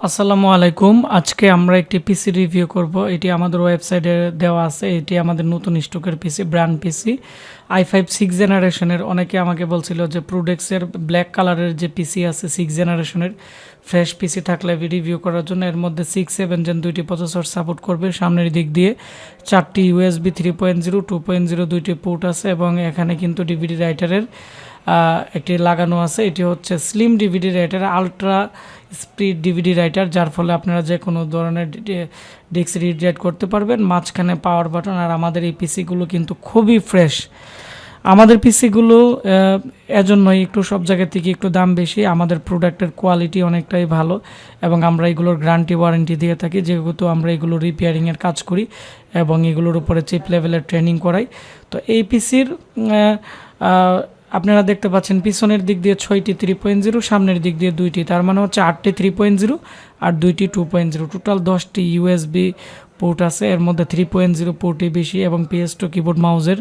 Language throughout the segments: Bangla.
আসসালামু আলাইকুম। আজকে আমরা একটি পিসি রিভিউ করব। এটি আমাদের ওয়েবসাইটে দেওয়া আছে। এটি আমাদের নতুন স্টকের পিসি, ব্র্যান্ড পিসি i5 6 জেনারেশনের। অনেকে আমাকে বলছিল যে প্রোডেক্সের ব্ল্যাক কালারের যে পিসি আছে 6 জেনারেশনের ফ্রেশ পিসি থাকলে রিভিউ করার জন্য। এর মধ্যে 6-7 জেন দুইটি প্রসেসর সাপোর্ট করবে। সামনের দিক দিয়ে 4টি USB 3.0 2.0 দুইটি পোর্ট আছে এবং এখানে কিন্তু ডিভিডি রাইটারের একটি লাগানো আছে। এটি হচ্ছে slim DVD writer, ultra speed DVD writer, যার ফলে আপনারা যে কোনো ধরনের ডিস্ক রিড রাইট করতে পারবেন। মাঝখানে পাওয়ার বাটন। আর আমাদের এই পিসিগুলো কিন্তু খুবই ফ্রেশ। আমাদের পিসিগুলো এজন্যই একটু সব জায়গা থেকে একটু দাম বেশি। আমাদের প্রোডাক্টের কোয়ালিটি অনেকটাই ভালো এবং আমরা এগুলোর গ্যারান্টি ওয়ারেন্টি দিয়ে থাকি, যেহেতু আমরা এগুলো রিপেয়ারিংয়ের কাজ করি এবং এগুলোর উপরে চিপ লেভেলের ট্রেনিং করাই। তো এই পিসির আপনারা দেখতে পাচ্ছেন পিছনের দিক দিয়ে 6টি 3.0, সামনের দিক দিয়ে 2টি, তার মানে হচ্ছে 8টি 3.0 আর 2টি 2.0, টোটাল 10টি USB পোর্ট আছে। এর মধ্যে 3.0 পোর্টই বেশি এবং PS2 কিবোর্ড মাউসের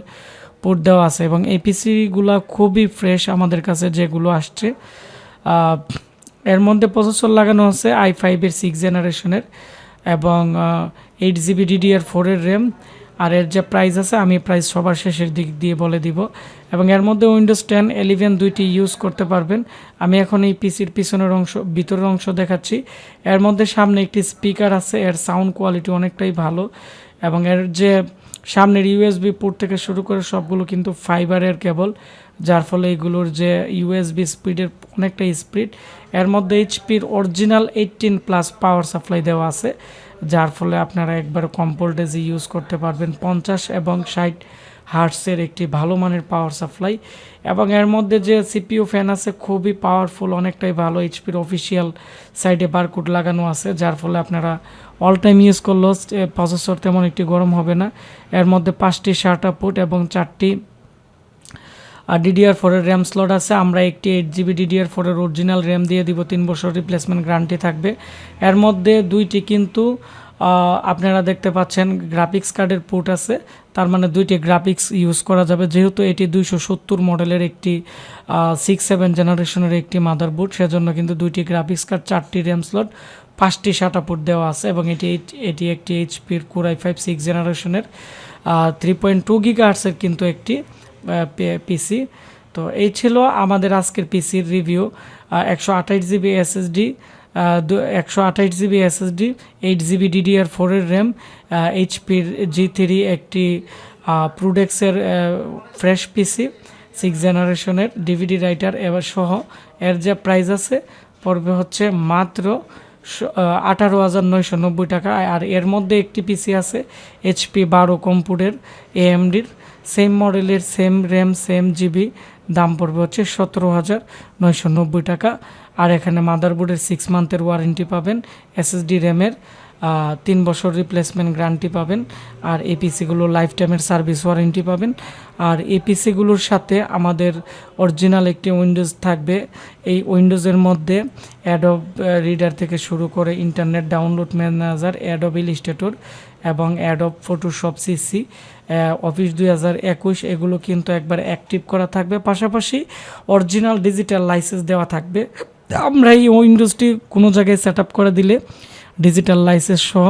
পোর্ট দেওয়া আছে এবং এই পিসিগুলো খুবই ফ্রেশ আমাদের কাছে যেগুলো আসছে। এর মধ্যে প্রসেসর লাগানো আছে i5-এর 6 জেনারেশনের এবং 8GB DDR4 এর র্যাম। আর এর যে প্রাইস আছে আমি প্রাইস সবার শেষের দিক দিয়ে বলে দিব। এবং এর মধ্যে উইন্ডোজ 10 11 দুইটি ইউজ করতে পারবেন। আমি এখন এই পিসির পিছনের অংশ ভিতরের অংশ দেখাচ্ছি। এর মধ্যে সামনে একটি স্পিকার আছে, এর সাউন্ড কোয়ালিটি অনেকটাই ভালো এবং এর যে সামনের USB পোর্ট থেকে শুরু করে সবগুলো কিন্তু ফাইবারের কেবল, যার ফলে এগুলোর যে USB স্পিডের অনেকটাই স্পিড। এর মধ্যে এইচপির অরিজিনাল 18+ পাওয়ার সাপ্লাই দেওয়া আছে, যার ফলে আপনারা একবার কম ভোল্টেজে ইউজ করতে পারবেন। 50 এবং 60 হার্টসের একটি ভালো মানের পাওয়ার সাপ্লাই এবং এর মধ্যে যে CPU ফ্যান আছে খুবই পাওয়ারফুল, অনেকটাই ভালো। এইচপির অফিসিয়াল সাইডে বারকোড লাগানো আছে, যার ফলে আপনারা অল টাইম ইউজ করলেও প্রসেসর তেমন একটি গরম হবে না। এর মধ্যে 5টি SATA পোর্ট এবং 4টি DDR4 এর র্যাম স্লট আছে। আমরা একটি 8GB DDR4 এর অরিজিনাল র্যাম দিয়ে দিব, 3 বছর রিপ্লেসমেন্ট গ্যারান্টি থাকবে। এর মধ্যে 2টি কিন্তু আপনারা দেখতে পাচ্ছেন গ্রাফিক্স কার্ডের পোর্ট আছে, তার মানে 2টি গ্রাফিক্স ইউজ করা যাবে। যেহেতু এটি 270 মডেলের একটি 6-7 জেনারেশনের একটি মাদারবোর্ড, সেজন্য কিন্তু 2টি গ্রাফিক্স কার্ড, 4টি র্যাম স্লট, 5টি SATA পোর্ট দেওয়া আছে এবং এটি একটি এইচপির Core i5 6 জেনারেশনের 3.2 GHz-এর কিন্তু একটি পিসি। তো এই ছিল আমাদের আজকের পিসির review. 128GB SSD, 8GB DDR4 এর র্যাম, এইচপির G3 একটি প্রোডেক্সের ফ্রেশ পিসি 6 জেনারেশনের ডিভিডি রাইটার এবার সহ। এর যে প্রাইস আছে পড়বে হচ্ছে মাত্র 18,990 টাকা। আর এর মধ্যে একটি পিসি আছে HP 12 কম্পুটের AMDর, সেম মডেলের, সেম র্যাম, সেম জিবি, দাম পড়বে হচ্ছে 17,990 টাকা। আর এখানে মাদারবোর্ডের 6 মান্থের ওয়ারেন্টি পাবেন, SSD র্যামের 3 বছর রিপ্লেসমেন্ট গ্যারান্টি পাবেন। আর এই পিসিগুলো লাইফ টাইমের সার্ভিস ওয়ারেন্টি পাবেন। আর এই পিসিগুলোর সাথে আমাদের অরিজিনাল একটি উইন্ডোজ থাকবে। এই উইন্ডোজের মধ্যে অ্যাডব রিডার থেকে শুরু করে internet download manager, Adobe Illustrator এবং অ্যাডব ফটোশপ CC, অফিস 2021 এগুলো কিন্তু একবার অ্যাক্টিভ করা থাকবে। পাশাপাশি অরিজিনাল ডিজিটাল লাইসেন্স দেওয়া থাকবে। আমরা এই উইন্ডোজটি কোনো জায়গায় সেট আপ করে দিলে ডিজিটাল লাইসেন্স সহ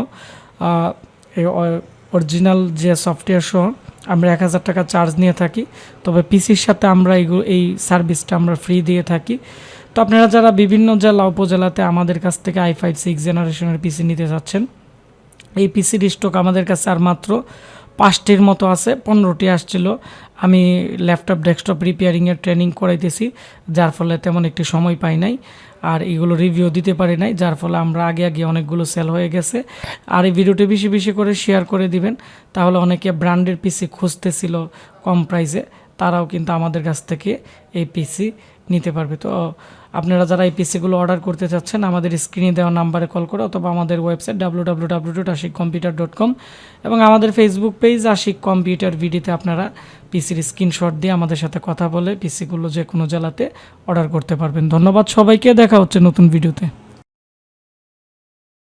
অরিজিনাল যে সফটওয়্যার সহ আমরা 1000 টাকা চার্জ নিয়ে থাকি। তবে পিসির সাথে আমরা এই সার্ভিসটা আমরা ফ্রি দিয়ে থাকি। তো আপনারা যারা বিভিন্ন জেলা উপজেলাতে আমাদের কাছ থেকে i5 6 জেনারেশনের পিসি নিতে চাচ্ছেন, এই পিসির স্টক আমাদের কাছে আর মাত্র 5টির মতো আছে। 15টি আসছিল। আমি ল্যাপটপ ডেস্কটপ রিপেয়ারিংয়ের ট্রেনিং করাইতেছি, যার ফলে তেমন একটি সময় পাই নাই আর এগুলো রিভিউ দিতে পারি নাই, যার ফলে আমরা আগে অনেকগুলো সেল হয়ে গেছে। আর এই ভিডিওটি বেশি বেশি করে শেয়ার করে দিবেন, তাহলে অনেকে ব্র্যান্ডের পিসি খুঁজতেছিল কম প্রাইসে, তারাও কিন্তু আমাদের কাছ থেকে এই পিসি নিতে পারবে। তো আপনারা যারা এই পিসিগুলো অর্ডার করতে চাচ্ছেন আমাদের স্ক্রিনে দেওয়া নাম্বারে কল করে অথবা আমাদের ওয়েবসাইট www.ashikcomputer.com এবং আমাদের ফেসবুক পেজ আশিক কম্পিউটার ভিডিওতে আপনারা পিসির স্ক্রিনশট দিয়ে আমাদের সাথে কথা বলে পিসিগুলো যে কোনো জেলাতে অর্ডার করতে পারবেন। ধন্যবাদ সবাইকে, দেখা হচ্ছে নতুন ভিডিওতে।